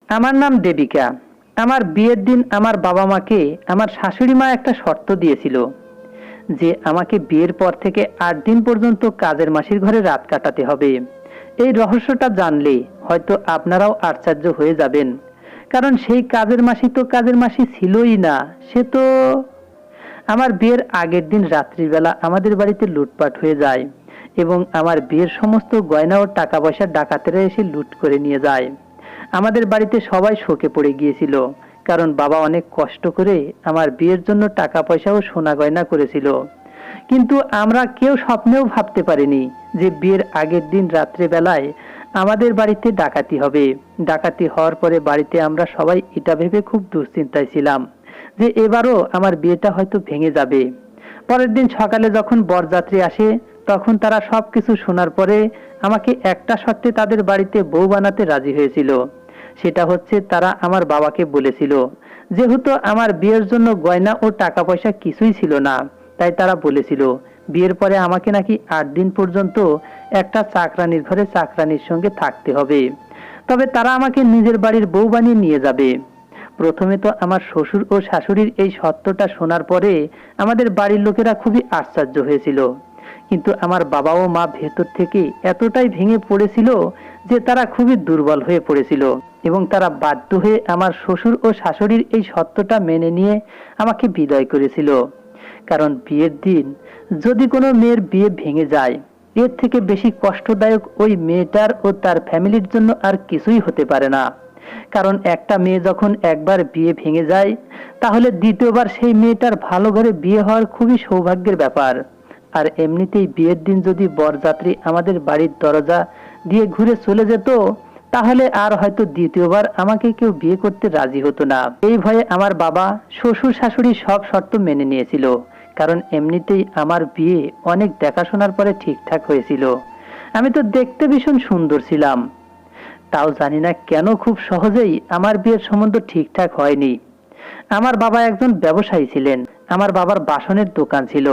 আমার নাম দেবিকা। আমার বিয়ের দিন আমার বাবা মাকে আমার শাশুড়ি মা একটা শর্ত দিয়েছিল যে আমাকে বিয়ের পর থেকে 8 দিন পর্যন্ত কাজের মাসির ঘরে রাত কাটাতে হবে। এই রহস্যটা জানলে হয়তো আপনারাও আশ্চর্য হয়ে যাবেন, কারণ সেই কাজের মাসি তো কাজের মাসি ছিলই না। সে তো আমার বিয়ের আগের দিন রাত্রিবেলা আমাদের বাড়িতে লুটপাট হয়ে যায় এবং আমার বিয়ের সমস্ত গয়না ও টাকা পয়সা ডাকাতেরা এসে লুট করে নিয়ে যায়। আমাদের বাড়িতে সবাই শোকে পড়ে গিয়েছিল, কারণ বাবা অনেক কষ্ট করে আমার বিয়ের জন্য টাকা পয়সা ও সোনা গয়না করেছিল। কিন্তু আমরা কেউ স্বপ্নেও ভাবতে পারিনি যে বিয়ের আগের দিন রাত্রেবেলায় আমাদের বাড়িতে ডাকাতি হবে। ডাকাতি হওয়ার পরে বাড়িতে আমরা সবাই এটা ভেবে খুব দুশ্চিন্তায় ছিলাম যে এবারও আমার বিয়েটা হয়তো ভেঙে যাবে। পরের দিন সকালে যখন বরযাত্রী আসে, তখন তারা সবকিছু শোনার পরে আমাকে একটা শর্তে তাদের বাড়িতে বউ বানাতে রাজি হয়েছিল। সেটা হচ্ছে, তারা আমার বাবাকে বলেছিল, যেহেতু আমার বিয়ের জন্য গয়না ও টাকা পয়সা কিছুই ছিল না, তাই তারা বলেছিল বিয়ের পরে আমাকে নাকি 8 দিন পর্যন্ত একটা চাকরানির ঘরে চাকরানির সঙ্গে থাকতে হবে, তবে তারা আমাকে নিজের বাড়ির বউ বানিয়ে নিয়ে যাবে। প্রথমে তো আমার শ্বশুর ও শাশুড়ির এই সত্যটা শোনার পরে আমাদের বাড়ির লোকেরা খুবই আশ্চর্য হয়েছিল, কিন্তু আমার বাবা ও মা ভেতর থেকে এতটাই ভেঙে পড়েছিল যে তারা খুবই দুর্বল হয়ে পড়েছিল এবং তারা বাধ্য হয়ে আমার শ্বশুর ও শাশুড়ির এই সত্যটা মেনে নিয়ে আমাকে বিদায় করেছিল। কারণ বিয়ের দিন যদি কোনো মেয়ের বিয়ে ভেঙে যায়, এর থেকে বেশি কষ্টদায়ক ওই মেয়েটার ও তার ফ্যামিলির জন্য আর কিছুই হতে পারে না। কারণ একটা মেয়ে যখন একবার বিয়ে ভেঙে যায়, তাহলে দ্বিতীয়বার সেই মেয়েটার ভালো ঘরে বিয়ে হওয়ার খুবই সৌভাগ্যের ব্যাপার। আর এমনিতেই বিয়ের দিন যদি বরযাত্রী আমাদের বাড়ির দরজা দিয়ে ঘুরে চলে যেত, তাহলে আর হয়তো দ্বিতীয়বার আমাকে কেউ বিয়ে করতে রাজি হতো না। এই ভয়ে আমার বাবা, শ্বশুর শাশুড়ি সব শর্ত মেনে নিয়েছিল, কারণ এমনিতেই আমার বিয়ে অনেক দেখাশোনার পরে ঠিকঠাক হয়েছিল। আমি তো দেখতে ভীষণ সুন্দর ছিলাম, তাও জানি না কেন খুব সহজেই আমার বিয়ের সম্বন্ধ ঠিকঠাক হয়নি। আমার বাবা একজন ব্যবসায়ী ছিলেন। আমার বাবার বাসনের দোকান ছিল।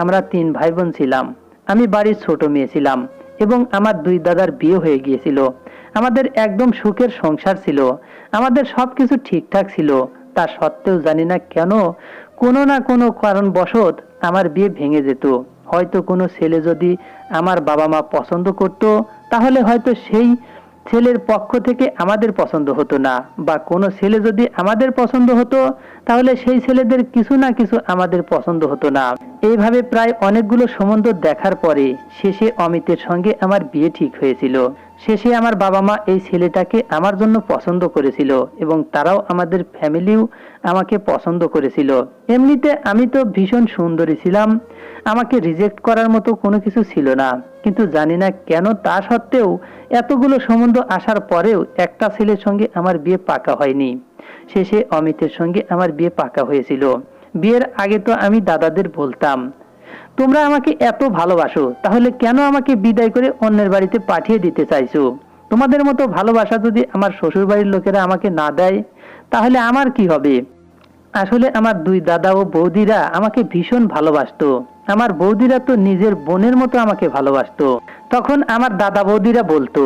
আমরা 3 ভাই বোন ছিলাম। আমি বাড়ির ছোট মেয়ে ছিলাম এবং আমার 2 দাদার বিয়ে হয়ে গিয়েছিল। আমাদের একদম সুখের সংসার ছিল। আমাদের সবকিছু ঠিকঠাক ছিল। তা সত্ত্বেও জানি না কেন কোনো না কোনো কারণবশত আমার বিয়ে ভেঙে যেত। হয়তো কোনো ছেলে যদি আমার বাবা মা পছন্দ করত, তাহলে হয়তো সেই ছেলের পক্ষ থেকে আমাদের পছন্দ হতো না, বা কোনো ছেলে যদি আমাদের পছন্দ হতো, তাহলে সেই ছেলেদের কিছু না কিছু আমাদের পছন্দ হতো না। এইভাবে প্রায় অনেকগুলো সম্বন্ধ দেখার পরে শেষে অমিতের সঙ্গে আমার বিয়ে ঠিক হয়েছিল। শেষে আমার বাবা মা এই ছেলেটাকে আমার জন্য পছন্দ করেছিল এবং তারাও আমাদের ফ্যামিলিও আমাকে পছন্দ করেছিল। এমনিতে আমি তো ভীষণ সুন্দরী ছিলাম, আমাকে রিজেক্ট করার মতো কোনো কিছু ছিল না। কিন্তু জানি না কেন তা সত্ত্বেও এতগুলো সম্বন্ধ আসার পরেও একটা ছেলের সঙ্গে আমার বিয়ে পাকা হয়নি। শেষে অমিতের সঙ্গে আমার বিয়ে পাকা হয়েছিল। বিয়ের আগে তো আমি দাদাদের বলতাম, তোমরা আমাকে এত ভালোবাসো, তাহলে কেন আমাকে বিদায় করে অন্যের বাড়িতে পাঠিয়ে দিতে চাইছো? তোমাদের মতো ভালোবাসা যদি আমার শ্বশুর বাড়ির লোকেরা আমাকে না দেয়, তাহলে আমার কি হবে? আসলে আমার 2 দাদা ও বৌদিরা আমাকে ভীষণ ভালোবাসতো। আমার বৌদিরা তো নিজের বোনের মতো আমাকে ভালোবাসতো। তখন আমার দাদা বৌদিরা বলতো,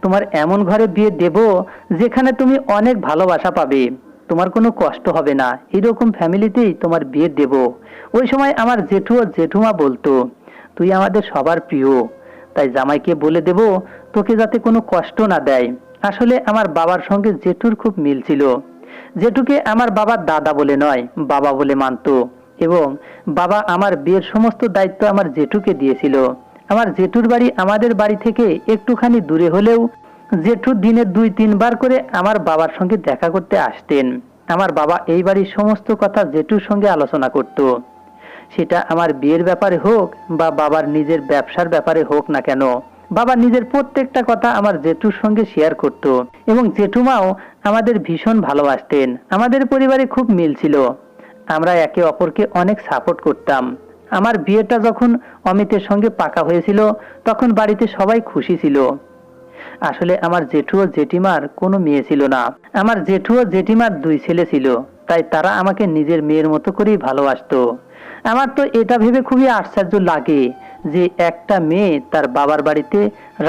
তোমার এমন ঘরে বিয়ে দেব যেখানে তুমি অনেক ভালোবাসা পাবে, তোমার কোনো কষ্ট হবে না, এরকম ফ্যামিলিতেই তোমার বিয়ে দেব। ওই সময় আমার জেঠু ও জেঠুমা বলতো, তুই আমাদের সবার প্রিয়, তাই জামাইকে বলে দেব তোকে যাতে কোনো কষ্ট না দেয়। আসলে আমার বাবার সঙ্গে জেঠুর খুব মিল ছিল। জেঠুকে আমার বাবার দাদা বলে নয়, বাবা বলে মানতো এবং বাবা আমার বিয়ের সমস্ত দায়িত্ব আমার জেঠুকে দিয়েছিল। আমার জেঠুর বাড়ি আমাদের বাড়ি থেকে একটুখানি দূরে হলেও জেঠু দিনে 2-3 বার করে আমার বাবার সঙ্গে দেখা করতে আসতেন। আমার বাবা এই বাড়ির সমস্ত কথা জেঠুর সঙ্গে আলোচনা করত। সেটা আমার বিয়ের ব্যাপারে হোক বা বাবার নিজের ব্যবসার ব্যাপারে হোক না কেন, বাবা নিজের প্রত্যেকটা কথা আমার জেঠুর সঙ্গে শেয়ার করত এবং জেঠুমাও আমাদের ভীষণ ভালোবাসতেন। আমাদের পরিবারে খুব মিল ছিল। আমরা একে অপরকে অনেক সাপোর্ট করতাম। আমার বিয়েটা যখন অমিতের সঙ্গে পাকা হয়েছিল, তখন বাড়িতে সবাই খুশি ছিল। আসলে আমার জেঠু ও জেঠিমার কোনো মেয়ে ছিল না। আমার জেঠু ও জেঠিমার 2 ছেলে ছিল, তাই তারা আমাকে নিজের মেয়ের মতো করেই ভালোবাসতো। আমার তো এটা ভেবে খুবই আশ্চর্য লাগে যে একটা মেয়ে তার বাবার বাড়িতে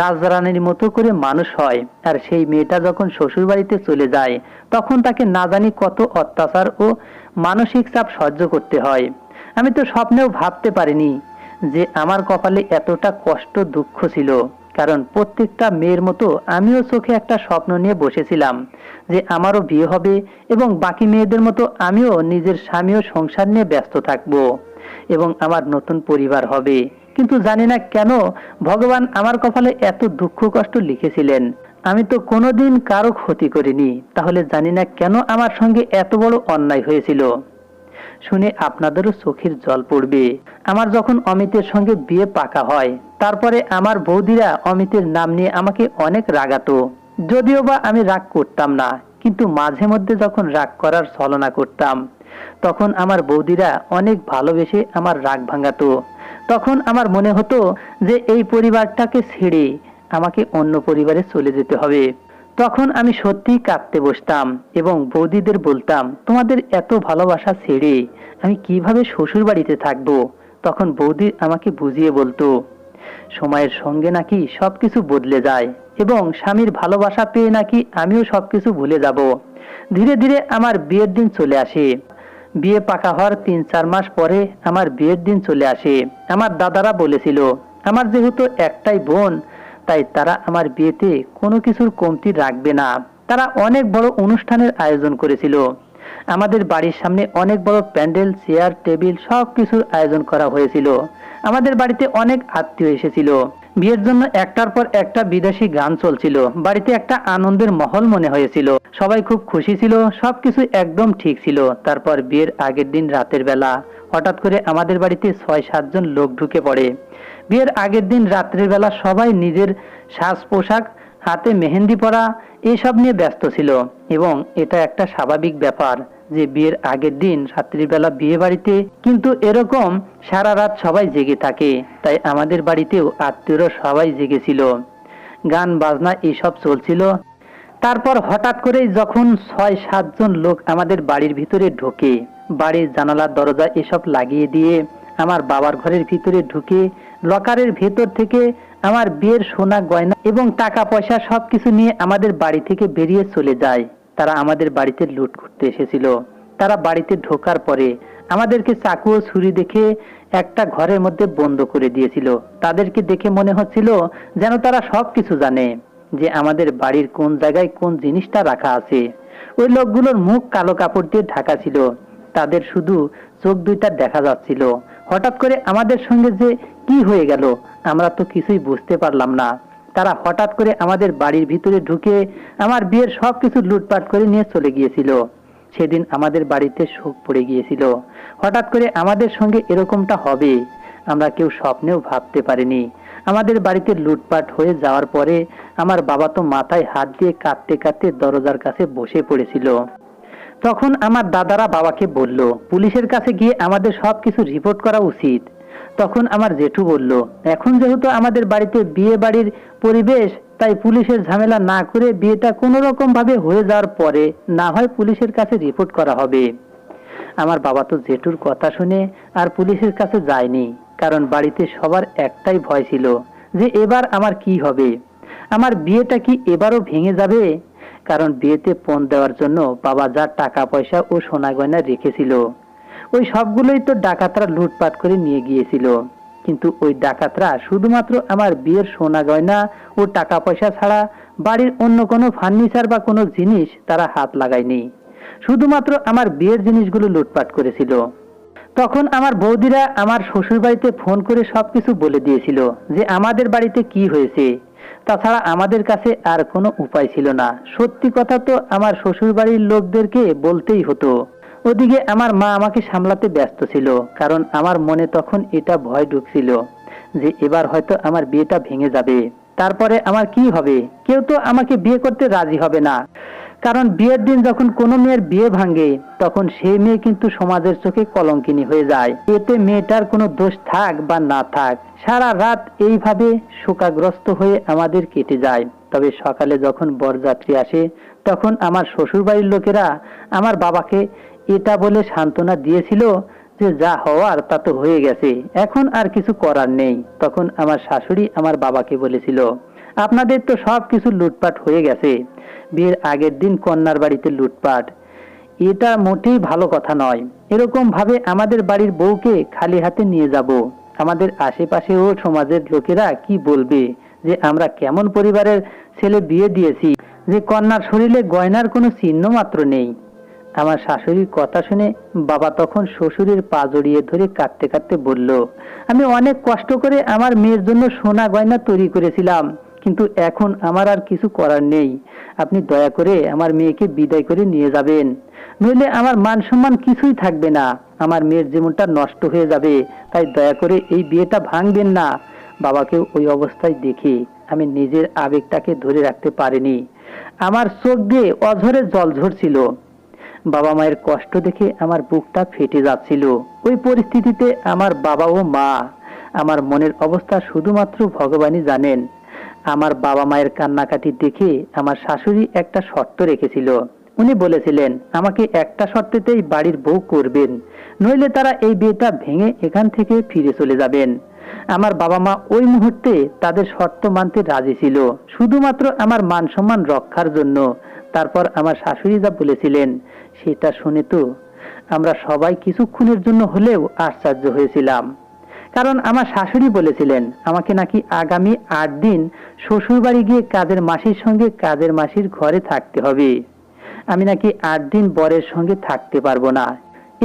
রাজরানীর মতো করে মানুষ হয়, আর সেই মেয়েটা যখন শ্বশুর বাড়িতে চলে যায় তখন তাকে না জানি কত অত্যাচার ও মানসিক চাপ সহ্য করতে হয়। আমি তো স্বপ্নেও ভাবতে পারিনি যে আমার কপালে এতটা কষ্ট দুঃখ ছিল। কারণ প্রত্যেকটা মেয়ের মতো আমিও চোখে একটা স্বপ্ন নিয়ে বসেছিলাম যে আমারও বিয়ে হবে এবং বাকি মেয়েদের মতো আমিও নিজের স্বামী ও সংসার নিয়ে ব্যস্ত থাকব এবং আমার নতুন পরিবার হবে। কিন্তু জানি না কেন ভগবান আমার কপালে এত দুঃখ কষ্ট লিখেছিলেন। আমি তো কোনোদিন কারো ক্ষতি করিনি, তাহলে জানি না কেন আমার সঙ্গে এত বড় অন্যায় হয়েছিল। শুনে আপনাদেরও চোখের জল পড়বে। আমার যখন অমিতের সঙ্গে বিয়ে পাকা হয়, তারপরে আমার বৌদিরা অমিতের নাম নিয়ে আমাকে অনেক রাগাতো। যদিও বা আমি রাগ করতাম না, কিন্তু মাঝে মধ্যে যখন রাগ করার ছলনা করতাম তখন আমার বৌদিরা অনেক ভালোবেসে আমার রাগ ভাঙাতো। তখন আমার মনে হতো যে এই পরিবারটাকে ছেড়ে আমাকে অন্য পরিবারে চলে যেতে হবে। তখন আমি সত্যিই কাঁদতে বসতাম এবং বৌদিদের বলতাম, তোমাদের এত ভালোবাসা ছেড়ে আমি কিভাবে শ্বশুর বাড়িতে থাকবো? তখন বৌদি আমাকে বুঝিয়ে বলতো, সময়ের সঙ্গে নাকি সবকিছু বদলে যায় এবং স্বামীর ভালোবাসা পেয়ে নাকি আমিও সবকিছু ভুলে যাব। ধীরে ধীরে আমার বিয়ের দিন চলে আসে। বিয়ে পাকা হওয়ার ৩-৪ মাস পরে আমার বিয়ের দিন চলে আসে। আমার দাদারা বলেছিল, আমার যেহেতু একটাই বোন, তাই তারা আমার বিয়েতে কোনো কিছুর কমতি রাখবে না। তারা অনেক বড় অনুষ্ঠানের আয়োজন করেছিল। আমাদের বাড়ির সামনে অনেক বড় প্যান্ডেল, চেয়ার, টেবিল সব কিছুর আয়োজন করা হয়েছিল। আমাদের বাড়িতে অনেক আত্মীয় এসেছিল। বিয়ের জন্য একটার পর একটা বিদেশি গান চলছিল। বাড়িতে একটা আনন্দের মহল মনে হয়েছিল। সবাই খুব খুশি ছিল, সবকিছু একদম ঠিক ছিল। তারপর বিয়ের আগের দিন রাতের বেলা হঠাৎ করে আমাদের বাড়িতে ৬-৭ জন লোক ঢুকে পড়ে। বিয়ের আগের দিন রাত্রের বেলা সবাই নিজের সাজ পোশাক, হাতে মেহেন্দি পরা এসব নিয়ে ব্যস্ত ছিল এবং এটা একটা স্বাভাবিক ব্যাপার যে বিয়ের আগের দিন রাত্রিবেলা বিয়ে বাড়িতে, কিন্তু এরকম সারা রাত সবাই জেগে থাকে। তাই আমাদের বাড়িতেও আত্মীয়রা সবাই জেগেছিল, গান বাজনা এসব চলছিল। তারপর হঠাৎ করেই যখন ৬-৭ জন লোক আমাদের বাড়ির ভিতরে ঢোকে, বাড়ির জানালার দরজা এসব লাগিয়ে দিয়ে আমার বাবার ঘরের ভিতরে ঢুকে লকারের ভেতর থেকে আমার বিয়ের সোনা গয়না এবং টাকা পয়সা সবকিছু নিয়ে আমাদের বাড়ি থেকে বেরিয়ে চলে যায়। তারা আমাদের বাড়িতে লুট করতে এসেছিল। তারা বাড়িতে ঢোকার পরে আমাদেরকে চাকু ও ছুরি দেখে একটা ঘরের মধ্যে বন্ধ করে দিয়েছিল। তাদেরকে দেখে মনে হচ্ছিল যেন তারা সবকিছু জানে, যে আমাদের বাড়ির কোন জায়গায় কোন জিনিসটা রাখা আছে। ওই লোকগুলোর মুখ কালো কাপড় দিয়ে ঢাকা ছিল, তাদের শুধু চোখ দুইটা দেখা যাচ্ছিল। হঠাৎ করে আমাদের সঙ্গে যে কি হয়ে গেল আমরা তো কিছুই বুঝতে পারলাম না। তারা হঠাৎ করে আমাদের বাড়ির ভিতরে ঢুকে আমার বিয়ের সবকিছু লুটপাট করে নিয়ে চলে গিয়েছিল। সেদিন আমাদের বাড়িতে শোক পড়ে গিয়েছিল। হঠাৎ করে আমাদের সঙ্গে এরকমটা হবে আমরা কেউ স্বপ্নেও ভাবতে পারিনি। আমাদের বাড়িতে লুটপাট হয়ে যাওয়ার পরে আমার বাবা তো মাথায় হাত দিয়ে কাঁদতে কাঁদতে দরজার কাছে বসে পড়েছিল। তখন আমার দাদারা বাবাকে বলল, পুলিশের কাছে গিয়ে আমাদের সবকিছু রিপোর্ট করা উচিত। তখন আমার জেঠু বলল, এখন যেহেতু আমাদের বাড়িতে বিয়ে বাড়ির পরিবেশ, তাই পুলিশের ঝামেলা না করে বিয়েটা কোনো রকম ভাবে হয়ে যাওয়ার পরে না হয় পুলিশের কাছে রিপোর্ট করা হবে। আমার বাবা তো জেঠুর কথা শুনে আর পুলিশের কাছে যায়নি, কারণ বাড়িতে সবার একটাই ভয় ছিল যে এবার আমার কি হবে, আমার বিয়েটা কি এবারও ভেঙে যাবে। কারণ বিয়েতে পণ দেওয়ার জন্য বাবা যা টাকা পয়সা ও সোনা গয়না রেখেছিল ওই সবগুলোই তো ডাকাতরা লুটপাট করে নিয়ে গিয়েছিল। কিন্তু ওই ডাকাতরা শুধুমাত্র আমার বিয়ের সোনা গয়না ও টাকা পয়সা ছাড়া বাড়ির অন্য কোনো ফার্নিচার বা কোনো জিনিস তারা হাত লাগায়নি, শুধুমাত্র আমার বিয়ের জিনিসগুলো লুটপাট করেছিল। তখন আমার বৌদিরা আমার শ্বশুর বাড়িতে ফোন করে সবকিছু বলে দিয়েছিল যে আমাদের বাড়িতে কি হয়েছে। তাছাড়া আমাদের কাছে আর কোনো উপায় ছিল না। সত্যি কথা তো আমার শ্বশুর বাড়ির লোকদেরকে বলতেই হতো। ওদিকে আমার মা আমাকে সামলাতে ব্যস্ত ছিল, কারণ আমার মনে তখন এটা ভয় ঢুকছিল যে এবার হয়তো আমার বিয়েটা ভেঙে যাবে। তারপরে আমার কি হবে, কেউ তো আমাকে বিয়ে করতে রাজি হবে না। কারণ বিয়ের দিন যখন কোনো মেয়ের বিয়ে ভাঙে তখন সেই মেয়ে কিন্তু সমাজের চোখে কলঙ্কিনী হয়ে যায়। এতে মেয়েটার কোনো দোষ থাক বা না থাক, সারা রাত এইভাবে শোকাগ্রস্ত হয়ে আমাদের কেটে যায়। তবে সকালে যখন বরযাত্রী আসে তখন আমার শ্বশুর বাড়ির লোকেরা আমার বাবাকে এটা বলে সান্ত্বনা দিয়েছিল যে যা হওয়ার তা তো হয়ে গেছে, এখন আর কিছু করার নেই। তখন আমার শাশুড়ি আমার বাবাকে বলেছিল, আপনাদের তো সব কিছু লুটপাট হয়ে গেছে, বিয়ের আগের দিন কন্যার বাড়িতে লুটপাট, এটা মোটেই ভালো কথা নয়। এরকম ভাবে আমাদের বাড়ির বউকে খালি হাতে নিয়ে যাব, আমাদের আশেপাশেও সমাজের লোকেরা কি বলবে যে আমরা কেমন পরিবারের ছেলে বিয়ে দিয়েছি, যে কন্যার শরীরে গয়নার কোনো চিহ্ন মাত্র নেই। আমার শাশুড়ির কথা শুনে বাবা তখন শ্বশুরের পা জড়িয়ে ধরে কাঁদতে কাঁদতে বলল, আমি অনেক কষ্ট করে আমার মেয়ের জন্য সোনা গয়না তৈরি করেছিলাম, কিন্তু এখন আমার আর কিছু করার নেই। আপনি দয়া করে আমার মেয়েকে বিদায় করে নিয়ে যাবেন, নইলে আমার মান সম্মান কিছুই থাকবে না, আমার মেয়ের জীবনটা নষ্ট হয়ে যাবে। তাই দয়া করে এই বিয়েটা ভাঙবেন না। বাবাকে ওই অবস্থায় দেখে আমি নিজের আবেগটাকে ধরে রাখতে পারিনি, আমার চোখ দিয়ে অঝরে জল ঝরছিল। বাবা মায়ের কষ্ট দেখে আমার বুকটা ফেটে যাচ্ছিল। ওই পরিস্থিতিতে আমার বাবা ও মা, আমার মনের অবস্থা শুধুমাত্র ভগবানই জানেন। আমার বাবা মায়ের কান্নাকাটি দেখে আমার শাশুড়ি একটা শর্ত রেখেছিল। উনি বলেছিলেন আমাকে একটা শর্তেতেই বাড়ির বউ করবেন, নইলে তারা এই বিয়েটা ভেঙে এখান থেকে ফিরে চলে যাবেন। আমার বাবা মা ওই মুহূর্তে তাদের শর্ত মানতে রাজি ছিল, শুধুমাত্র আমার মান সম্মান রক্ষার জন্য। তারপর আমার শাশুড়ি যা বলেছিলেন সেটা শুনে তো আমরা সবাই কিছুক্ষণের জন্য হলেও আশ্চর্য হয়েছিলাম। কারণ আমার শাশুড়ি বলেছিলেন আমাকে নাকি আগামী 8 দিন শ্বশুর বাড়ি গিয়ে কাজের মাসির সঙ্গে কাজের মাসির ঘরে থাকতে হবে। আমি নাকি 8 দিন বরের সঙ্গে থাকতে পারবো না।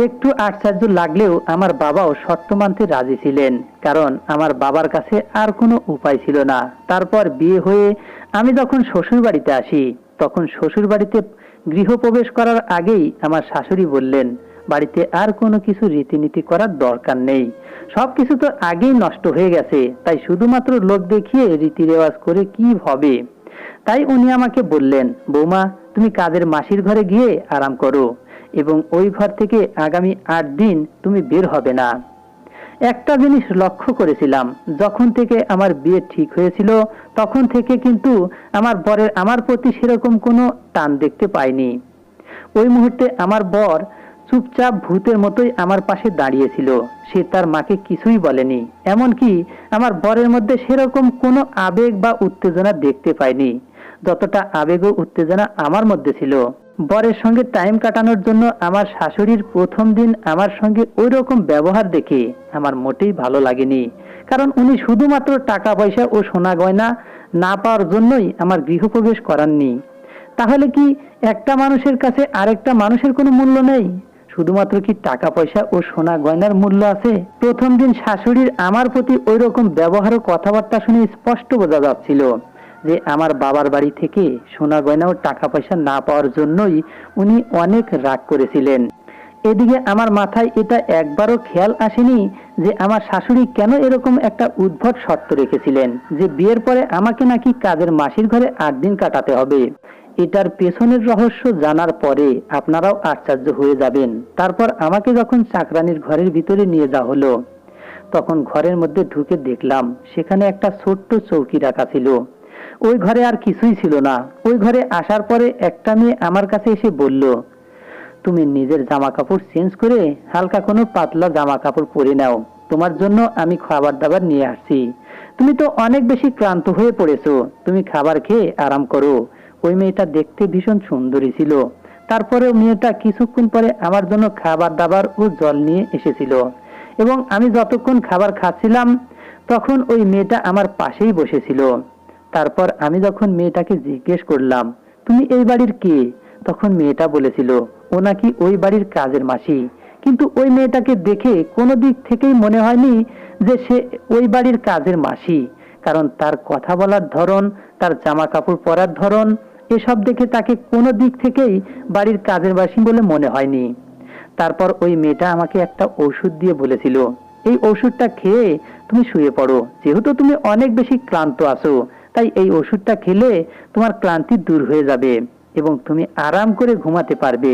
একটু আশ্চর্য লাগলেও আমার বাবাও শর্ত মানতে রাজি ছিলেন, কারণ আমার বাবার কাছে আর কোনো উপায় ছিল না। তারপর বিয়ে হয়ে আমি যখন শ্বশুর বাড়িতে আসি, তখন শ্বশুর বাড়িতে গৃহপ্রবেশ করার আগেই আমার শাশুড়ি বললেন বাড়িতে আর কোনো কিছু রীতিনীতি করার দরকার নেই, সবকিছু তো আগেই নষ্ট হয়ে গেছে, তাই শুধুমাত্র লোক দেখিয়ে রীতি রেওয়াজ করে কি হবে। তাই উনি আমাকে বললেন, বৌমা তুমি কাজের মাসির ঘরে গিয়ে আরাম করো এবং ওই ঘর থেকে আগামী 8 দিন তুমি বের হবে না। একটা জিনিস লক্ষ্য করেছিলাম, যখন থেকে আমার বিয়ে ঠিক হয়েছিল তখন থেকে কিন্তু আমার বরের আমার প্রতি সেরকম কোনো টান দেখতে পাইনি। ওই মুহূর্তে আমার বর চুপচাপ ভূতের মতোই আমার পাশে দাঁড়িয়েছিল, সে তার মাকে কিছুই বলেনি। এমনকি আমার বরের মধ্যে সেরকম কোনো আবেগ বা উত্তেজনা দেখতে পাইনি, যতটা আবেগ ও উত্তেজনা আমার মধ্যে ছিল। বরের সঙ্গে টাইম কাটানোর জন্য আমার শাশুড়ির প্রথম দিন আমার সঙ্গে ওই রকম ব্যবহার দেখে আমার মোটেই ভালো লাগেনি, কারণ উনি শুধুমাত্র টাকা পয়সা ও সোনা গয়না না পাওয়ার জন্যই আমার গৃহপ্রবেশ করাননি। তাহলে কি একটা মানুষের কাছে আরেকটা মানুষের কোনো মূল্য নেই? শুধুমাত্র কি টাকা পয়সা ও সোনা গয়নার মূল্য আছে? প্রথম দিন শাশুড়ির আমার প্রতি ওই রকম ব্যবহার ও কথাবার্তা শুনে স্পষ্ট বোঝা যাচ্ছিল যে আমার বাবার বাড়ি থেকে সোনা গয়না ও টাকা পয়সা না পাওয়ার জন্যই উনি অনেক রাগ করেছিলেন। এদিকে আমার মাথায় এটা একবারও খেয়াল আসেনি যে আমার শাশুড়ি কেন এরকম একটা উদ্ভট শর্ত রেখেছিলেন যে বিয়ের পরে আমাকে নাকি কাজের মাসির ঘরে 8 দিন কাটাতে হবে। এটার পেছনের রহস্য জানার পরে আপনারাও আশ্চর্য হয়ে যাবেন। তারপর আমাকে যখন চাকরানির ঘরের ভিতরে নিয়ে যাওয়া হলো, তখন ঘরের মধ্যে ঢুকে দেখলাম সেখানে একটা ছোট্ট চৌকি রাখা ছিল। ওই ঘরে আর কিছুই ছিল না। ওই ঘরে আসার পরে একটা মেয়ে আমার কাছে এসে বলল, তুমি নিজের জামা কাপড় চেঞ্জ করে হালকা কোনো পাতলা জামা কাপড় পরে নাও, তোমার জন্য আমি খাবার দাবার নিয়ে আসছি। তুমি তো অনেক বেশি ক্লান্ত হয়ে পড়েছো, তুমি খাবার খেয়ে আরাম করো। ওই মেয়েটা দেখতে ভীষণ সুন্দরী ছিল। তারপরে মেয়েটা কিছুক্ষণ পরে আমার জন্য খাবার দাবার ও জল নিয়ে এসেছিল এবং আমি যতক্ষণ খাবার খাচ্ছিলাম তখন ওই মেয়েটা আমার পাশেই বসেছিল। তারপর আমি যখন মেয়েটাকে জিজ্ঞেস করলাম, তুমি এই বাড়ির কে? তখন মেয়েটা বলেছিল ও নাকি ওই বাড়ির কাজের মাসি। কিন্তু ওই মেয়েটাকে দেখে কোনো দিক থেকেই মনে হয়নি যে সে ওই বাড়ির কাজের মাসি, কারণ তার কথা বলার ধরন, তার জামা কাপড় পরার ধরন, এসব দেখে তাকে কোনো দিক থেকেই বাড়ির কাজের মাসি বলে মনে হয়নি। তারপর ওই মেয়েটা আমাকে একটা ওষুধ দিয়ে বলেছিল, এই ওষুধটা খেয়ে তুমি শুয়ে পড়ো, যেহেতু তুমি অনেক বেশি ক্লান্ত আছো, তাই এই ওষুধটা খেলে তোমার ক্লান্তি দূর হয়ে যাবে এবং তুমি আরাম করে ঘুমাতে পারবে।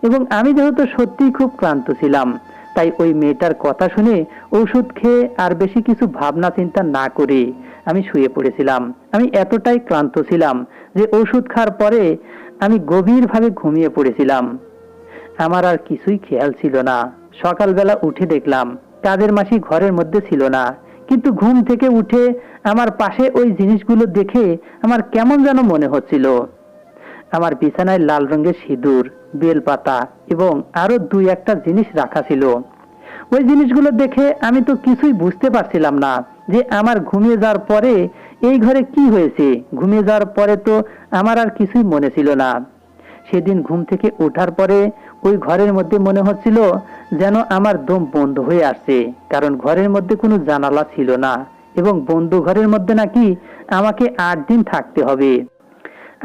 এবং আমি যেহেতু সত্যিই খুব ক্লান্ত ছিলাম, তাই ওই মেয়েটার কথা শুনে ওষুধ খেয়ে আর বেশি কিছু ভাবনা চিন্তা না করে আমি শুয়ে পড়েছিলাম। আমি এতটাই ক্লান্ত ছিলাম যে ওষুধ খাওয়ার পরে আমি গভীরভাবে ঘুমিয়ে পড়েছিলাম। আমার আর কিছুই খেয়াল ছিল না। সকালবেলা উঠে দেখলাম কাজের মাসি ঘরের মধ্যে ছিল না, কিন্তু ঘুম থেকে উঠে আমার পাশে ওই জিনিসগুলো দেখে আমার কেমন যেন মনে হচ্ছিল। আমার বিছানায় লাল রঙের সিঁদুর, বেলপাতা এবং আরো দুই একটা জিনিস রাখা ছিল। ওই জিনিসগুলো দেখে আমি তো কিছুই বুঝতে পারছিলাম না যে আমার ঘুমিয়ে যাওয়ার পরে এই ঘরে কি হয়েছে। ঘুমিয়ে যাওয়ার পরে তো আমার আর কিছুই মনে ছিল না। সেদিন ঘুম থেকে ওঠার পরে ওই ঘরের মধ্যে মনে হচ্ছিল যেন আমার দম বন্ধ হয়ে আসছে, কারণ ঘরের মধ্যে কোনো জানালা ছিল না এবং বন্ধ ঘরের মধ্যে নাকি আমাকে 8 দিন থাকতে হবে।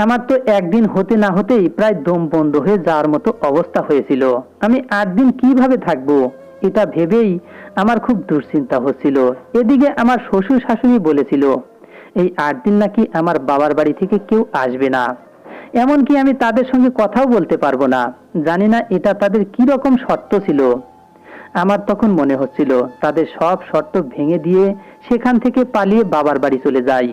আমার তো একদিন হতে না হতেই প্রায় দম বন্ধ হয়ে যাওয়ার মতো অবস্থা হয়েছিল। আমি 8 দিন কিভাবে থাকবো এটা ভেবেই আমার খুব দুশ্চিন্তা হচ্ছিল। এদিকে আমার শ্বশুর শাশুড়ি বলেছিল এই 8 দিন নাকি আমার বাবার বাড়ি থেকে কেউ আসবে না, এমনকি আমি তাদের সঙ্গে কথাও বলতে পারবো না। জানি না এটা তাদের কি রকম শর্ত ছিল। আমার তখন মনে হচ্ছিল তাদের সব শর্ত ভেঙে দিয়ে সেখান থেকে পালিয়ে বাবার বাড়ি চলে যাই,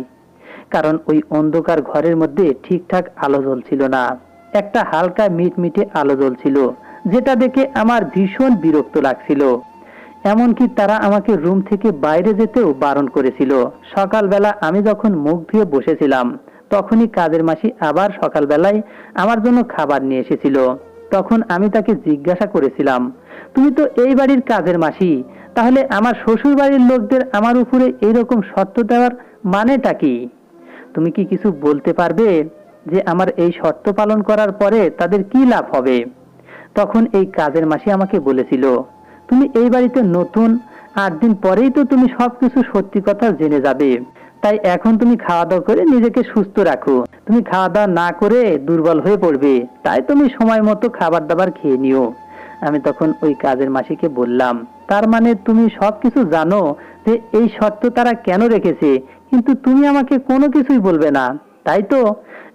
কারণ ওই অন্ধকার ঘরের মধ্যে ঠিকঠাক আলো জ্বলছিল না। একটা হালকা মিটমিটে আলো জ্বলছিল, যেটা দেখে আমার ভীষণ বিরক্ত লাগছিল। এমনকি তারা আমাকে রুম থেকে বাইরে যেতেও বারণ করেছিল। সকালবেলা আমি যখন মুখ ধুয়ে বসেছিলাম তখনই কাজের মাসি আবার সকালবেলায় আমার জন্য খাবার নিয়ে এসেছিল। তখন আমি তাকে জিজ্ঞাসা করেছিলাম, তুমি তো এই বাড়ির কাজের মাসি, তাহলে আমার শ্বশুর বাড়ির লোকদের আমার উপরে এইরকম শর্ত দেওয়ার মানেটা কি? তুমি কি কিছু বলতে পারবে যে আমার এই শর্ত পালন করার পরে তাদের কি লাভ হবে? তখন এই কাজের মাসি আমাকে বলেছিল, তুমি এই বাড়িতে নতুন, 8 দিন পরেই তো তুমি সবকিছু সত্যি কথা জেনে যাবে। তাই এখন তুমি খাওয়া দাওয়া করে নিজেকে সুস্থ রাখো। তুমি খাওয়া দাওয়া না করে দুর্বল হয়ে পড়বে, তাই তুমি সময় মতো খাবার দাবার খেয়ে নিও। আমি তখন ওই কাজের মাসিকে বললাম, তার মানে তুমি সবকিছু জানো যে এই শর্ত তারা কেন রেখেছে, কিন্তু তুমি আমাকে কোনো কিছুই বলবে না, তাই তো?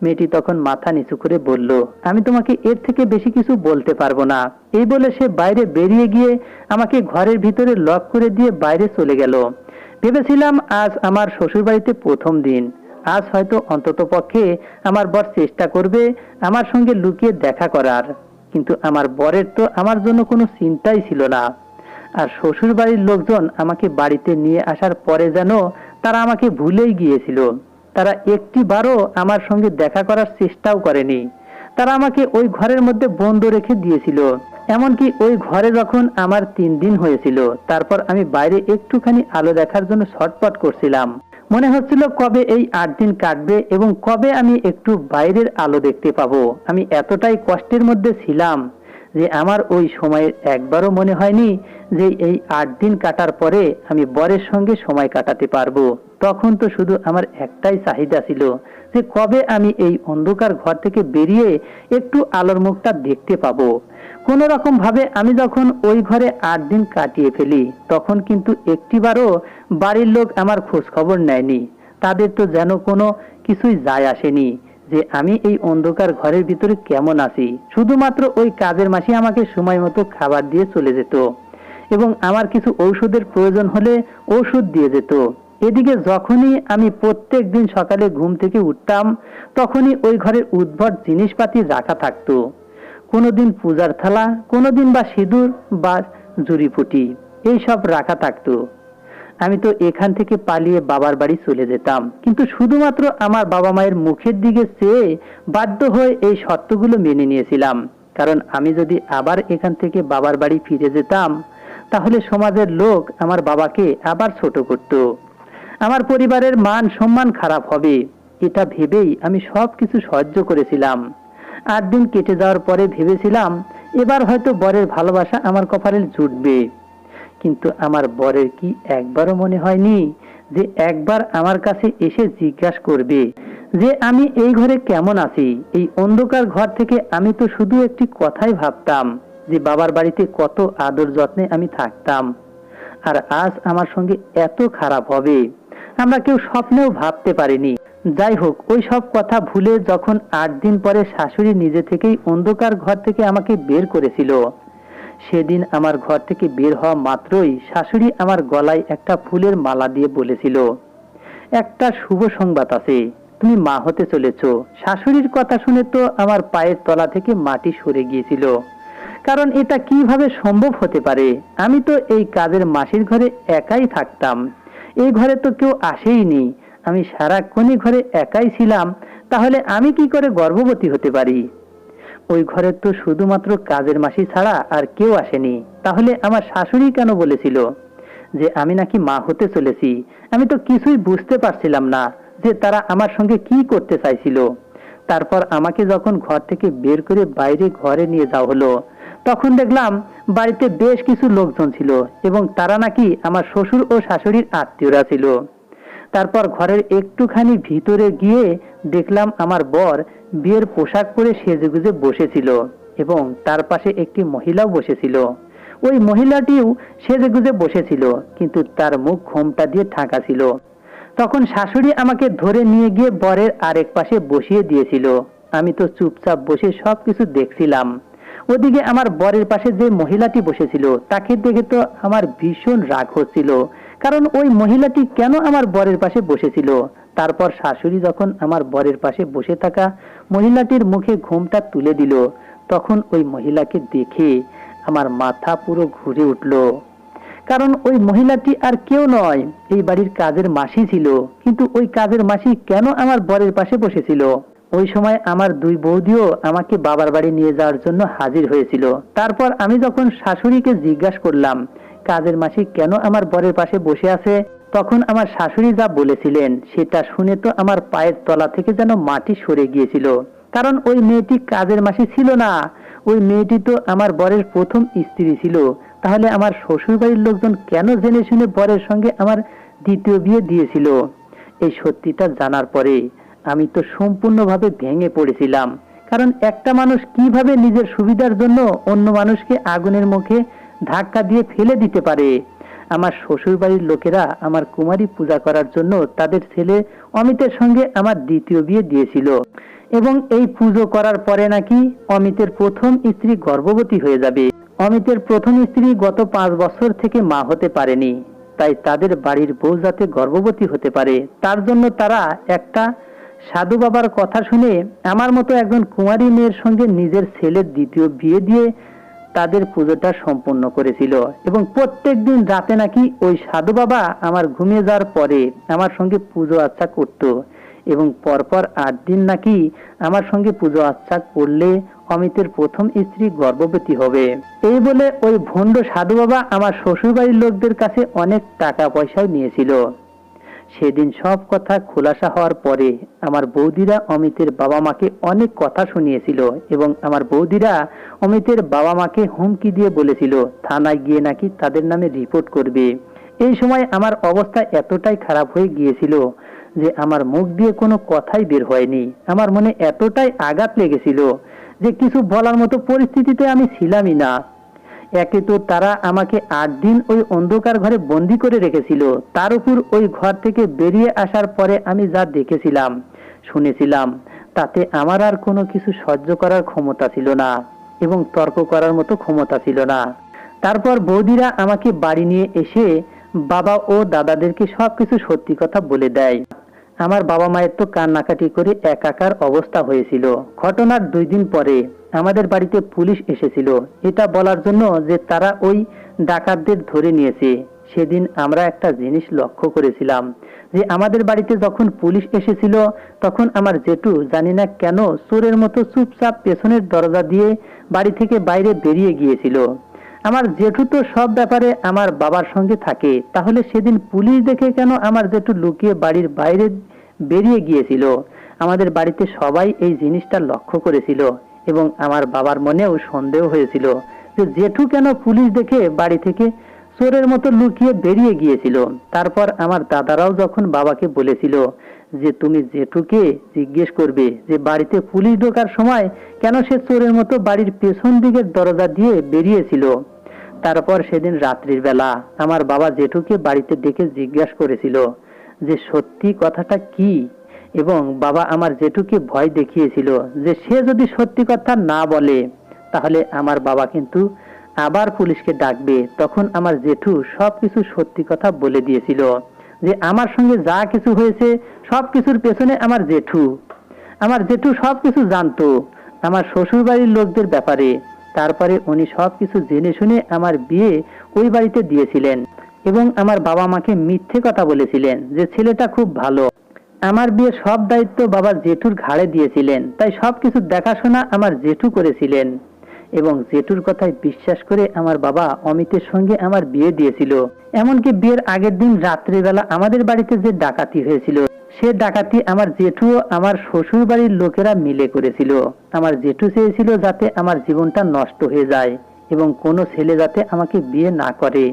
মেয়েটি তখন মাথা নিচু করে বলল, আমি তোমাকে এর থেকে বেশি কিছু বলতে পারবো না। এই বলে সে বাইরে বেরিয়ে গিয়ে আমাকে ঘরের ভিতরে লক করে দিয়ে বাইরে চলে গেল। ভেবেছিলাম আজ আমার শ্বশুর বাড়িতে প্রথম দিন, আজ হয়তো অন্তত পক্ষে আমার বর চেষ্টা করবে আমার সঙ্গে লুকিয়ে দেখা করার। কিন্তু আমার বরের তো আমার জন্য কোনো চিন্তাই ছিল না। আর শ্বশুর বাড়ির লোকজন আমাকে বাড়িতে নিয়ে আসার পরে যেন তারা আমাকে ভুলেই গিয়েছিল। তারা একটিবারও আমার সঙ্গে দেখা করার চেষ্টাও করেনি। তারা আমাকে ওই ঘরের মধ্যে বন্ধ রেখে দিয়েছিল। এমনকি ওই ঘরে যখন আমার 3 দিন হয়েছিল, তারপর আমি বাইরে একটুখানি আলো দেখার জন্য ছটফট করছিলাম। মনে হচ্ছিল কবে এই 8 দিন কাটবে এবং কবে আমি একটু বাইরের আলো দেখতে পাবো। আমি এতটাই কষ্টের মধ্যে ছিলাম যে আমার ওই সময়ে একবারও মনে হয়নি যে এই 8 দিন কাটার পরে আমি বরের সঙ্গে সময় কাটাতে পারবো। তখন তো শুধু আমার একটাই চাহিদা ছিল যে কবে আমি এই অন্ধকার ঘর থেকে বেরিয়ে একটু আলোর মুখটা দেখতে পাবো। কোন রকম ভাবে আমি যখন ওই ঘরে 8 দিন কাটিয়ে ফেলি, তখন কিন্তু একটিবারও বাড়ির লোক আমার খোঁজ খবর নেয়নি। তাদের তো যেন কোনো কিছুই যায় আসেনি যে আমি এই অন্ধকার ঘরের ভিতরে কেমন আছি। শুধুমাত্র ওই কাজের মাসি আমাকে সময় মতো খাবার দিয়ে চলে যেত এবং আমার কিছু ঔষধের প্রয়োজন হলে ওষুধ দিয়ে যেত। এদিকে যখনই আমি প্রত্যেক দিন সকালে ঘুম থেকে উঠতাম, তখনই ওই ঘরের উদ্ভট জিনিসপাতি রাখা থাকতো। কোনোদিন পূজার থালা, কোনোদিন বা সিঁদুর বা জুড়িপুটি, এইসব রাখা থাকতো। আমি তো এখান থেকে পালিয়ে বাবার বাড়ি চলে যেতাম, কিন্তু শুধুমাত্র আমার বাবা মায়ের মুখের দিকে চেয়ে বাধ্য হয়ে এই শর্তগুলো মেনে নিয়েছিলাম। কারণ আমি যদি আবার এখান থেকে বাবার বাড়ি ফিরে যেতাম, তাহলে সমাজের লোক আমার বাবাকে আবার ছোট করত। আমার পরিবারের মান সম্মান খারাপ হবে, এটা ভেবেই আমি সবকিছু সহ্য করেছিলাম। 8 দিন কেটে যাওয়ার পরে ভেবেছিলাম এবার হয়তো বরের ভালোবাসা আমার কপালে জুটবে। কিন্তু আমার বরের কি একবারও মনে হয়নি যে একবার আমার কাছে এসে জিজ্ঞাসা করবে যে আমি এই ঘরে কেমন আছি? এই অন্ধকার ঘর থেকে আমি তো শুধু একটি কথাই ভাবতাম যে বাবার বাড়িতে কত আদর যত্নে আমি থাকতাম, আর আজ আমার সঙ্গে এত খারাপ হবে আমরা কেউ স্বপ্নেও ভাবতে পারিনি। যাই হোক, ওই সব কথা ভুলে যখন 8 দিন পরে শাশুড়ি নিজে থেকেই অন্ধকার ঘর থেকে আমাকে বের করেছিল, সেদিন আমার ঘর থেকে বের হওয়া মাত্রই শাশুড়ি আমার গলায় একটা ফুলের মালা দিয়ে বলেছিল, একটা শুভ সংবাদ আছে, তুমি মা হতে চলেছো। শাশুড়ির কথা শুনে তো আমার পায়ের তলা থেকে মাটি সরে গিয়েছিল, কারণ এটা কিভাবে সম্ভব হতে পারে? আমি তো এই কাজের মাসির ঘরে একাই থাকতাম, এই ঘরে তো কেউ আসেইনি, আমি সারাক্ষণই ঘরে একাই ছিলাম, তাহলে আমি কি করে গর্ভবতী হতে পারি? ওই ঘরে তো শুধুমাত্র কাজের মাসি ছাড়া আর কেউ আসেনি, তাহলে আমার শাশুড়ি কেন বলেছিল যে আমি নাকি মা হতে চলেছি? আমি তো কিছুই বুঝতে পারছিলাম না যে তারা আমার সঙ্গে কি করতে চাইছিল। তারপর আমাকে যখন ঘর থেকে বের করে বাইরে ঘরে নিয়ে যাওয়া হলো, তখন দেখলাম বাড়িতে বেশ কিছু লোকজন ছিল এবং তারা নাকি আমার শ্বশুর ও শাশুড়ির আত্মীয়রা ছিল। তারপর ঘরের একটুখানি ভিতরে গিয়ে দেখলাম আমার বর বিয়ের পোশাক পরে সেজেগুজে বসেছিল এবং তার পাশে একটি মহিলাও বসেছিল। ওই মহিলাটিও সেজেগুজে বসেছিল, কিন্তু তার মুখ ঘোমটা দিয়ে ঢাকা ছিল। তখন শাশুড়ি আমাকে ধরে নিয়ে গিয়ে বরের আরেক পাশে বসিয়ে দিয়েছিল। আমি তো চুপচাপ বসে সবকিছু দেখছিলাম। ওদিকে আমার বরের পাশে যে মহিলাটি বসেছিল তাকে দেখে তো আমার ভীষণ রাগ হচ্ছিল, কারণ ওই মহিলাটি কেন আমার বরের পাশে বসেছিল? তারপর শাশুড়ি যখন আমার বরের পাশে বসে থাকা মহিলাটির মুখে ঘোমটা তুলে দিল, তখন ওই মহিলাকে দেখে আমার মাথা পুরো ঘুরে উঠল। কারণ ওই মহিলাটি আর কেউ নয়, এই বাড়ির কাজের মাসি ছিল। কিন্তু ওই কাজের মাসি কেন আমার বরের পাশে বসেছিল? ওই সময় আমার দুই বৌদিও আমাকে বাবার বাড়ি নিয়ে যাওয়ার জন্য হাজির হয়েছিল। তারপর আমি যখন শাশুড়িকে জিজ্ঞাসা করলাম কাজের মাসি কেন আমার বরের পাশে বসে আছে, তখন আমার শাশুড়ি যা বলেছিলেন সেটা শুনে তো আমার পায়ের তলা থেকে যেন মাটি সরে গিয়েছিল। কারণ ওই মেয়েটি কাজের মাসি ছিল না, ওই মেয়েটি তো আমার বরের প্রথম স্ত্রী ছিল। তাহলে আমার শ্বশুর বাড়ির লোকজন কেন জেনে শুনে বরের সঙ্গে আমার দ্বিতীয় বিয়ে দিয়েছিল? এই সত্যিটা জানার পরে আমি তো সম্পূর্ণভাবে ভেঙে পড়েছিলাম। কারণ একটা মানুষ কিভাবে নিজের সুবিধার জন্য অন্য মানুষকে আগুনের মুখে ধাক্কা দিয়ে ফেলে দিতে পারে? আমার শ্বশুর বাড়ির লোকেরা আমার কুমারী পূজা করার জন্য তাদের ছেলে অমিতের সঙ্গে আমার দ্বিতীয় বিয়ে দিয়েছিল এবং এই পুজো করার পরে নাকি অমিতের প্রথম স্ত্রী গর্ভবতী হয়ে যাবে। অমিতের প্রথম স্ত্রী গত 5 বছর থেকে মা হতে পারেনি, তাই তাদের বাড়ির বউ যাতে গর্ভবতী হতে পারে তার জন্য তারা একটা সাধু বাবার কথা শুনে আমার মতো একজন কুমারী মেয়ের সঙ্গে নিজের ছেলের দ্বিতীয় বিয়ে দিয়ে তাদের পুজোটা সম্পন্ন করেছিল। এবং প্রত্যেক দিন রাতে নাকি ওই সাধু বাবা আমার ঘুমিয়ে যাওয়ার পরে আমার সঙ্গে পুজো আচ্ছা করত এবং পরপর 8 দিন নাকি আমার সঙ্গে পুজো আচ্ছা করলে অমিতের প্রথম স্ত্রী গর্ভবতী হবে। এই বলে ওই ভণ্ড সাধু বাবা আমার শ্বশুর বাড়ির লোকদের কাছে অনেক টাকা পয়সাও নিয়েছিল। সেদিন সব কথা খোলাসা হওয়ার পরে আমার বৌদিরা অমিতের বাবা মাকে অনেক কথা শুনিয়েছিল এবং আমার বৌদিরা অমিতের বাবা মাকে হুমকি দিয়ে বলেছিল থানায় গিয়ে নাকি তাদের নামে রিপোর্ট করবে। এই সময় আমার অবস্থা এতটাই খারাপ হয়ে গিয়েছিল যে আমার মুখ দিয়ে কোনো কথাই বের হয়নি। আমার মনে এতটাই আঘাত লেগেছিল যে কিছু বলার মতো পরিস্থিতিতে আমি ছিলামই না। একে তো তারা আমাকে 8 দিন ওই অন্ধকার ঘরে বন্দি করে রেখেছিল, তার উপর ওই ঘর থেকে বেরিয়ে আসার পরে আমি যা দেখেছিলাম শুনেছিলাম তাতে আমার আর কোনো কিছু সহ্য করার ক্ষমতা ছিল না এবং তর্ক করার মতো ক্ষমতা ছিল না। তারপর বৌদিরা আমাকে বাড়ি নিয়ে এসে বাবা ও দাদাদেরকে সবকিছু সত্যি কথা বলে দেয়। আমার বাবা মায়ের তো কান্নাকাটি করে একাকার অবস্থা হয়েছিল। ঘটনার 2 দিন পরে আমাদের বাড়িতে পুলিশ এসেছিল এটা বলার জন্য যে তারা ওই ডাকাতদের ধরে নিয়েছে। সেদিন আমরা একটা জিনিস লক্ষ্য করেছিলাম যে আমাদের বাড়িতে যখন পুলিশ এসেছিল তখন আমার জেঠু জানি না কেন চোরের মতো চুপচাপ পেছনের দরজা দিয়ে বাড়ি থেকে বাইরে বেরিয়ে গিয়েছিল। আমার জেঠু তো সব ব্যাপারে আমার বাবার সঙ্গে থাকে, তাহলে সেদিন পুলিশ দেখে কেন আমার জেঠু লুকিয়ে বাড়ির বাইরে বেরিয়ে গিয়েছিল? আমাদের বাড়িতে সবাই এই জিনিসটা লক্ষ্য করেছিল এবং আমার বাবার মনেও সন্দেহ হয়েছিল যে জেঠু কেন পুলিশ দেখে বাড়ি থেকে চোরের মতো লুকিয়ে বেরিয়ে গিয়েছিল। তারপর আমার দাদারাও যখন বাবাকে বলেছিল যে তুমি জেঠুকে জিজ্ঞেস করবে যে বাড়িতে পুলিশ ঢোকার সময় কেন সে চোরের মতো বাড়ির পেছন দিকের দরজা দিয়ে বেরিয়েছিল। তারপর সেদিন রাত্রির বেলা আমার বাবা জেঠুকে বাড়িতে ডেকে জিজ্ঞাসা করেছিল যে সত্যি কথাটা কি, এবং বাবা আমার জেঠুকে ভয় দেখিয়েছিল যে সে যদি সত্যি কথা না বলে তাহলে আমার বাবা কিন্তু আবার পুলিশকে ডাকবে। তখন আমার জেঠু সবকিছু সত্যি কথা বলে দিয়েছিল যে আমার সঙ্গে যা কিছু হয়েছে সবকিছুর পেছনে আমার জেঠু সবকিছু জানতো আমার শ্বশুর বাড়ির লোকদের ব্যাপারে তারপরে উনি সবকিছু জেনে শুনে আমার বিয়ে ওই বাড়িতে দিয়েছিলেন এবং আমার বাবা মাকে মিথ্যে কথা বলেছিলেন যে ছেলেটা খুব ভালো। আমার বিয়ের সব দায়িত্ব বাবা জেঠুর ঘাড়ে দিয়েছিলেন, তাই সবকিছু দেখাশোনা আমার জেঠু করেছিলেন এবং জেঠুর কথায় বিশ্বাস করে আমার বাবা অমিতের সঙ্গে আমার বিয়ে দিয়েছিল। এমনকি বিয়ের আগের দিন রাত্রিবেলা আমাদের বাড়িতে যে ডাকাতি হয়েছিল, সে ডাকাতি আমার জেঠু ও আমার শ্বশুর বাড়ির লোকেরা মিলে করেছিল। আমার জেঠু চেয়েছিল যাতে আমার জীবনটা নষ্ট হয়ে যায় এবং কোনো ছেলে যাতে আমাকে বিয়ে না করে,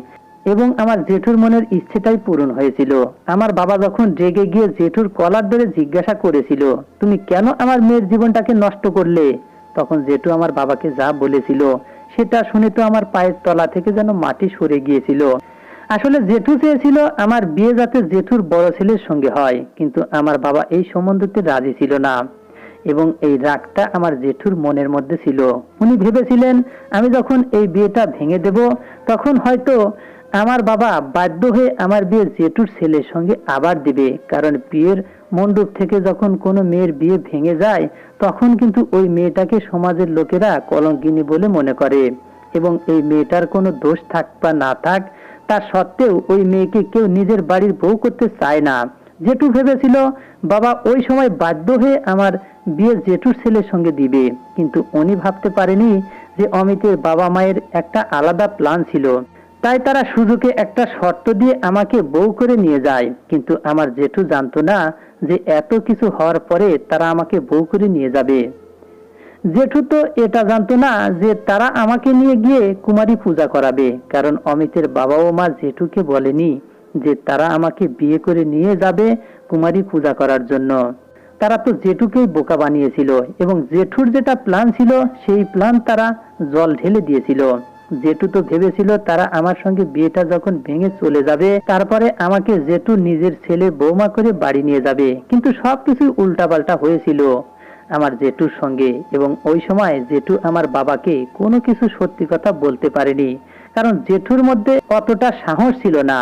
এবং আমার জেঠুর মনের ইচ্ছেটাই পূরণ হয়েছিল। আমার বাবা যখন রেগে গিয়ে জেঠুর কলার ধরে জিজ্ঞাসা করেছিল, তুমি কেন আমার মেয়ের জীবনটাকে নষ্ট করলে, তখন জেঠু আমার বাবাকে যা বলেছিল সেটা শুনে তো আমার পায়ের তলা থেকে যেন মাটি সরে গিয়েছিল। আসলে জেঠু চেয়েছিল আমার বিয়ে যাতে জেঠুর বড় ছেলের সঙ্গে হয়, কিন্তু আমার বাবা এই সম্বন্ধতে রাজি ছিল না এবং এই রাগটা আমার জেঠুর মনের মধ্যে ছিল। উনি ভেবেছিলেন আমি যখন এই বিয়েটা ভেঙে দেব তখন হয়তো আমার বাবা বাধ্য হয়ে আমার বিয়ে জেঠুর ছেলের সঙ্গে আবার দিবে, কারণ বিয়ের মণ্ডপ থেকে যখন কোনো মেয়ের বিয়ে ভেঙে যায় তখন কিন্তু ওই মেয়েটাকে সমাজের লোকেরা কলঙ্কিনী বলে মনে করে এবং এই মেয়েটার কোনো দোষ থাক বা না থাক তা সত্ত্বেও ওই মেয়েকে কেউ নিজের বাড়ির বউ করতে চায় না। জেঠু ভেবেছিল বাবা ওই সময় বাধ্য হয়ে আমার বিয়ে জেঠুর ছেলের সঙ্গে দিবে, কিন্তু উনি ভাবতে পারেনি যে অমিতের বাবা মায়ের একটা আলাদা প্ল্যান ছিল। তাই তারা সুযোগে একটা শর্ত দিয়ে আমাকে বউ করে নিয়ে যায়, কিন্তু আমার জেঠু জানতো না যে এত কিছু হওয়ার পরে তারা আমাকে বউ করে নিয়ে যাবে। জেঠু তো এটা জানতো না যে তারা আমাকে নিয়ে গিয়ে কুমারী পূজা করাবে, কারণ অমিতের বাবা ও মা জেঠুকে বলেনি যে তারা আমাকে বিয়ে করে নিয়ে যাবে কুমারী পূজা করার জন্য। তারা তো জেঠুকেই বোকা বানিয়েছিল এবং জেঠুর যেটা প্ল্যান ছিল সেই প্ল্যান তারা জল ঢেলে দিয়েছিল। জেঠু তো ভেবেছিল তারা আমার সঙ্গে বিয়েটা যখন ভেঙে চলে যাবে তারপরে আমাকে জেঠু নিজের ছেলে বৌমা করে বাড়ি নিয়ে যাবে, কিন্তু সবকিছু উল্টাপাল্টা হয়েছিল আমার জেঠুর সঙ্গে এবং ওই সময় জেঠু আমার বাবাকে কোনো কিছু সত্যি কথা বলতে পারেনি, কারণ জেঠুর মধ্যে অতটা সাহস ছিল না।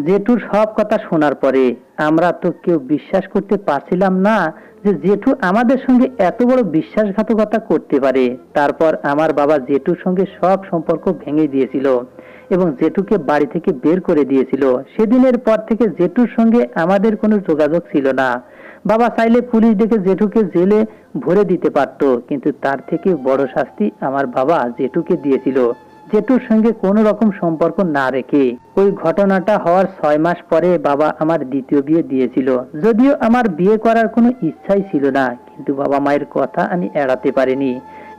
জেঠুর সব কথা শোনার পরে আমরা তো কেউ বিশ্বাস করতে পারছিলাম না যে জেঠু আমাদের সঙ্গে এত বড় বিশ্বাসঘাতকতা করতে পারে। তারপর আমার বাবা জেঠুর সঙ্গে সব সম্পর্ক ভেঙে দিয়েছিল এবং জেঠুকে বাড়ি থেকে বের করে দিয়েছিল। সেদিনের পর থেকে জেঠুর সঙ্গে আমাদের কোনো যোগাযোগ ছিল না। বাবা চাইলে পুলিশ ডেকে জেঠুকে জেলে ভরে দিতে পারত, কিন্তু তার থেকে বড় শাস্তি আমার বাবা জেঠুকে দিয়েছিল জেঠুর সঙ্গে কোনো রকম সম্পর্ক না রেখে। ওই ঘটনাটা হওয়ার 6 মাস পরে বাবা আমার দ্বিতীয় বিয়ে দিয়েছিল। যদিও আমার বিয়ে করার কোনো ইচ্ছাই ছিল না, কিন্তু বাবা মায়ের কথা আমি এড়াতে পারিনি।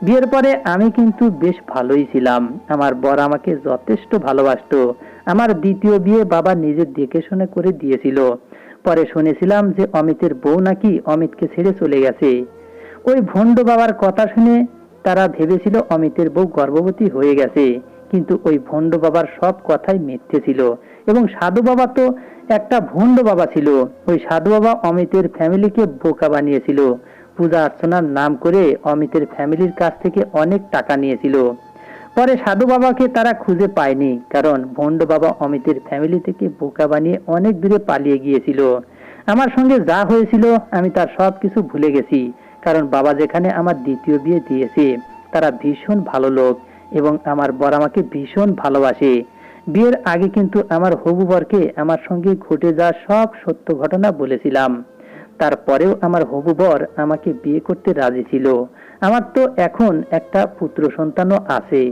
বিয়ের পরে আমি কিন্তু বেশ ভালোই ছিলাম, আমার বর আমাকে যথেষ্ট ভালোবাসতো। আমার দ্বিতীয় বিয়ে বাবা নিজে দেখে শুনে করে দিয়েছিল। পরে শুনেছিলাম যে অমিতের বউ নাকি অমিতকে ছেড়ে চলে গেছে। ওই ভণ্ড বাবার কথা শুনে তারা ভেবেছিল অমিতের বউ গর্ভবতী হয়ে গেছে, কিন্তু ওই ভণ্ড বাবার সব কথাই মিথ্যে ছিল এবং সাধু বাবা তো একটা ভণ্ড বাবা ছিল। ওই সাধু বাবা অমিতের ফ্যামিলিকে বোকা বানিয়েছিল, পূজা অর্চনার নাম করে অমিতের ফ্যামিলির কাছ থেকে অনেক টাকা নিয়েছিল। পরে সাধু বাবাকে তারা খুঁজে পায়নি, কারণ ভণ্ড বাবা অমিতের ফ্যামিলি থেকে বোকা বানিয়ে অনেক দূরে পালিয়ে গিয়েছিল। আমার সঙ্গে যা হয়েছিল আমি তার সব কিছু ভুলে গেছি, কারণ বাবা যেখানে আমার দ্বিতীয় বিয়ে দিয়েছে তারা ভীষণ ভালো লোক এবং আমার বর আমাকে ভীষণ ভালোবাসে। বিয়ের আগে কিন্তু আমার হবু বরকে আমার সঙ্গে ঘটে যাওয়া সব সত্য ঘটনা বলেছিলাম। তারপরেও আমার হবু বর আমাকে বিয়ে করতে রাজি ছিল। আমার তো এখন একটা পুত্র সন্তানও আছে।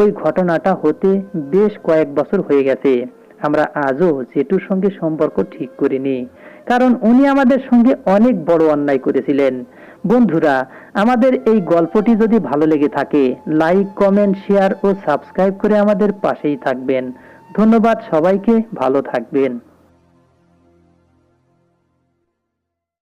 ওই ঘটনাটা হতে বেশ কয়েক বছর হয়ে গেছে। আমরা আজও জেঠুর সঙ্গে সম্পর্ক ঠিক করিনি, কারণ উনি আমাদের সঙ্গে অনেক বড় অন্যায় করেছিলেন। বন্ধুরা, আমাদের এই গল্পটি যদি ভালো লেগে থাকে লাইক, কমেন্ট, শেয়ার ও সাবস্ক্রাইব করে আমাদের পাশেই থাকবেন। ধন্যবাদ সবাইকে, ভালো থাকবেন।